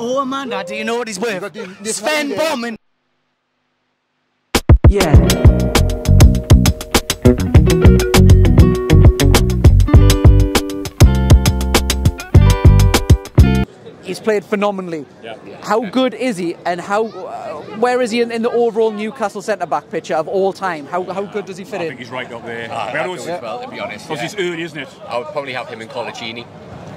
Oh, Amanda, do you know what he's worth? Sven Botman. Yeah. He's played phenomenally. Yeah. How good is he, and where is he in the overall Newcastle centre-back picture of all time? How good does he fit I in? think he's right up there. Well, to be honest. Because it's early, isn't it? I would probably have him in Coloccini.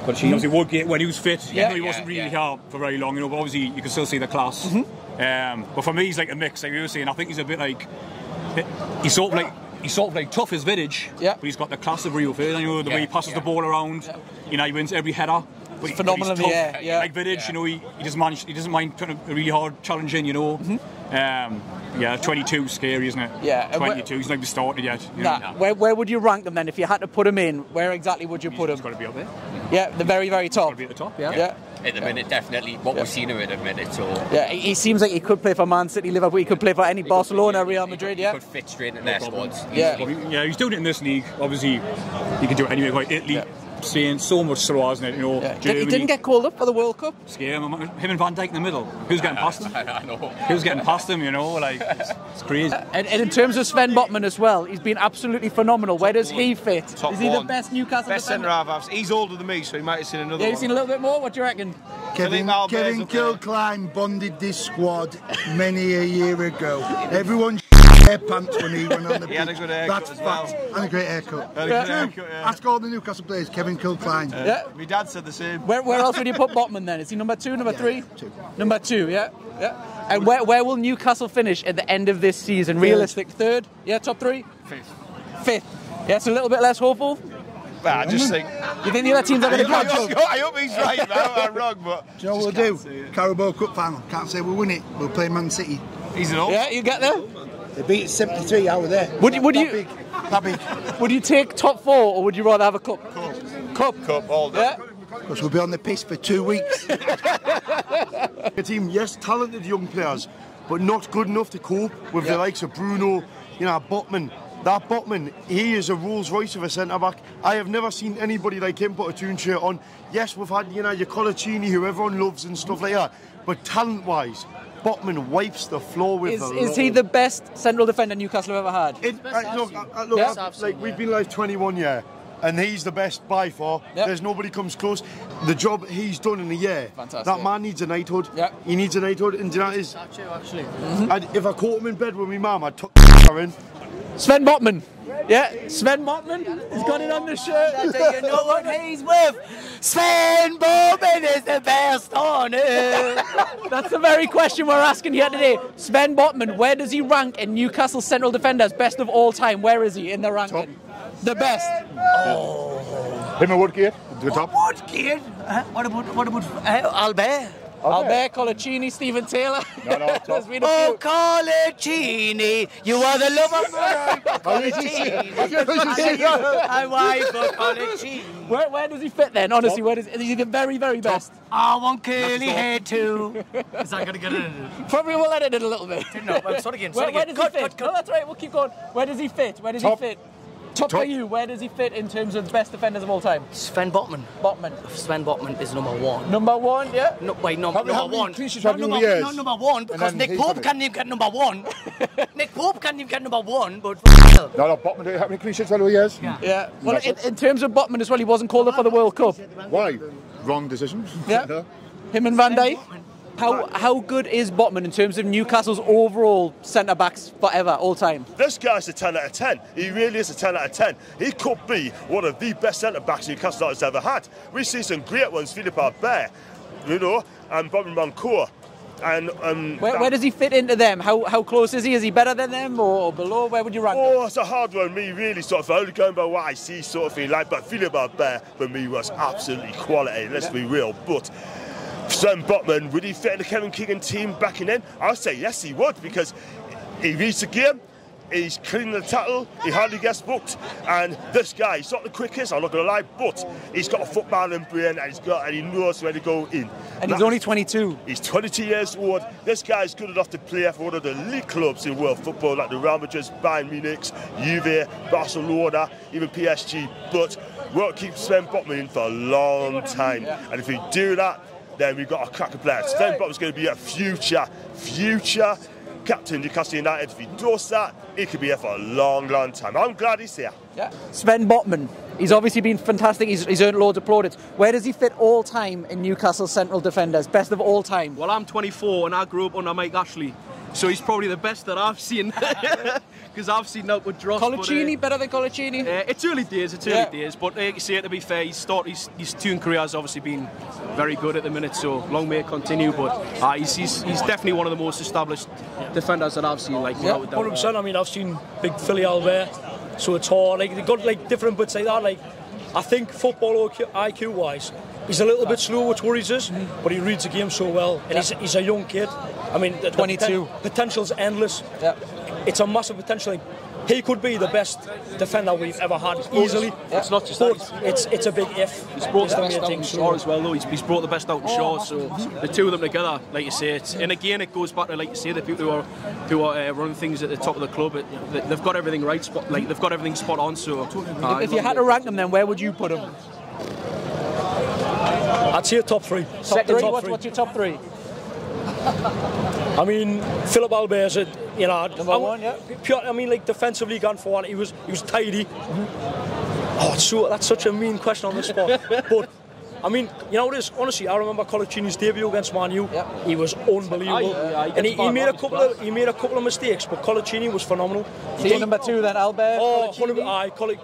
Obviously, Woodgate, when he was fit, Yeah. he wasn't really hard for very long, but obviously you can still see the class. But for me, he's like a mix, like you were saying. I think he's a bit like, he's sort of like tough as Vidic, but he's got the class of Rio Ferdinand, the way he passes the ball around, he wins every header. But phenomenal in the air, like Vidic, he doesn't mind putting a really hard challenge in, 22 is scary, isn't it? Yeah. 22, he's not even started yet. Where would you rank them then? If you had to put him in, where exactly would you put him? He's got to be up there. Yeah, the very, very top. Got to be at the top, Yeah. At the minute, definitely. What we've seen him at the minute. So. Yeah, he seems like he could play for Man City, Liverpool, he could play for any Barcelona, Real Madrid, He could fit straight in their squads. He's doing it in this league. Obviously, he can do it anywhere. Like Italy, Spain, so much slower, isn't it? Germany. He didn't get called up for the World Cup. Scare him and Van Dijk in the middle. Who's getting past him? I know. Who's getting past him? Like it's crazy. And in terms of Sven Botman as well, he's been absolutely phenomenal. Where does he fit? Is he the best Newcastle best defender? centre-half? He's older than me, so he might have seen another Yeah, one. you've seen a little bit more. What do you reckon? Kevin Kilcline bonded this squad many a year ago. Everyone their pants when he went on the pitch. He had a good haircut as well. And a great haircut. Yeah. Ask all the Newcastle players, Kevin Kilcline. My dad said the same. Where else would you put Botman then? Is he number 2, number 3? Number 2, yeah. And where will Newcastle finish at the end of this season? Realistic 3rd? Yeah, top 3? 5th. Yeah, it's a little bit less hopeful. Well, I just think. You think the other teams are going to catch up? I hope he's right, man. I'm wrong, but. Do you know what we'll do? Carabao Cup final. Can't say we'll win it. We'll play Man City. He's an old. Yeah, you get there? They beat 73 out of there. Would you That big. Would you take top 4 or would you rather have a cup? Cup all day. Yeah. Because we'll be on the piss for 2 weeks. A team, yes, talented young players, but not good enough to cope with the likes of Bruno, Botman. That Botman, he is a Rolls Royce of a centre-back. I have never seen anybody like him put a Toon shirt on. Yes, we've had, your Coloccini, who everyone loves and stuff like that, but talent-wise, Botman wipes the floor with Is he the best central defender Newcastle have ever had? Look, we've been live 21 years, and he's the best by far. There's nobody comes close. The job he's done in a year, that man needs a knighthood. He needs a knighthood, and do you know what it is? That's true, actually. If I caught him in bed with my mum, I'd tuck her in. Sven Botman. Yeah, Sven Botman. He's got it on the shirt. Do you know what he's worth? Sven Botman is the best on earth. That's the very question we're asking here today. Sven Botman, where does he rank in Newcastle central defenders? Best of all time. Where is he in the ranking? Top. The best. Him and Woodgate, the top. Woodgate? What about Albert? Albert, Coloccini, Stephen Taylor. No, Oh, Coloccini, you are the love of my life, Coloccini. I wife for Coloccini. Where does he fit then? Honestly, is he the very, very best? I want curly hair too. Is that going to get it? Probably we'll edit it a little bit. No, start again. Where does he fit? No, that's right, we'll keep going. Where does he fit? Top. Top for you, where does he fit in terms of best defenders of all time? Sven Botman. Sven Botman is number 1. Number 1, yeah? No, wait, number 1. Not number 1, because Nick Pope can't even get number 1. Nick Pope can't even get number 1, but No, Botman, how many clean sheets over the years? Yeah. Well, in terms of Botman as well, he wasn't called up for the World Cup. Why? Wrong decision. Yeah. Him and Van Dijk. How good is Botman in terms of Newcastle's overall centre-backs forever, all time? This guy's a 10 out of 10. He really is a 10 out of 10. He could be one of the best centre-backs Newcastle has ever had. We see some great ones, Philippe Albert, and Bobby Mancourt. And where does he fit into them? How close is he? Is he better than them or below? Where would you rank him? Oh, it's a hard one. Me really sort of only going by what I see sort of thing. But Philippe Albert for me was absolutely quality. Let's be real. But Sven Botman, would he fit in the Kevin Keegan team back in then? I'll say yes, he would, because he reads the game, he's clean the tackle, he hardly gets booked, and this guy, he's not the quickest, I'm not going to lie, but he's got a footballing brain, and he knows where to go in. And he's only 22. He's 22 years old. This guy's good enough to play for one of the league clubs in world football, like the Real Madrid, Bayern Munich, Juve, Barcelona, even PSG. But we'll keep Sven Botman in for a long time, and if we do that, then we've got a cracker player. Sven Botman's going to be a future captain of Newcastle United. If he does that, he could be here for a long, long time. I'm glad he's here. Yeah. Sven Botman, he's obviously been fantastic. He's earned loads of plaudits. Where does he fit all time in Newcastle central defenders? Best of all time? Well, I'm 24 and I grew up under Mike Ashley, so he's probably the best that I've seen. Because I've seen out with Dross. Coloccini, better than Coloccini? It's early days, but like you say, to be fair, his toon career has obviously been very good at the minute, so long may it continue, but he's definitely one of the most established defenders that I've seen. Like, 100%, I mean, I've seen big Philly Albert, so it's hard, like, they've got like different bits like that, like, I think football IQ wise, he's a little bit slow, which worries us, but he reads the game so well, and he's a young kid. I mean, the 22. Potential's endless. Yeah. It's a massive potential. He could be the best defender we've ever had, easily. Yeah. It's not just but that. It's a big if. He's brought the best out in Shaw as well, though. He's brought the best out in Shaw, so the two of them together, like you say, and again it goes back to, like you say, the people who are running things at the top of the club. They've got everything right, they've got everything spot on. So if you had to rank them, then where would you put them? I'd say a top three. Top three? What's your top three? I mean, Philip Albert's, you know, number one, yeah. I mean, like defensively going forward, he was tidy. Oh, that's such a mean question on the spot. But I mean, you know what it is? Honestly, I remember Coloccini's debut against Man U. Yep. He was unbelievable, and he made a couple of mistakes, but Coloccini was phenomenal. So number two then, Albert. Oh,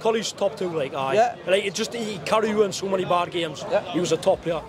Colly's top two, like, yeah. Like he carried you in so many bad games. Yeah. He was a top player.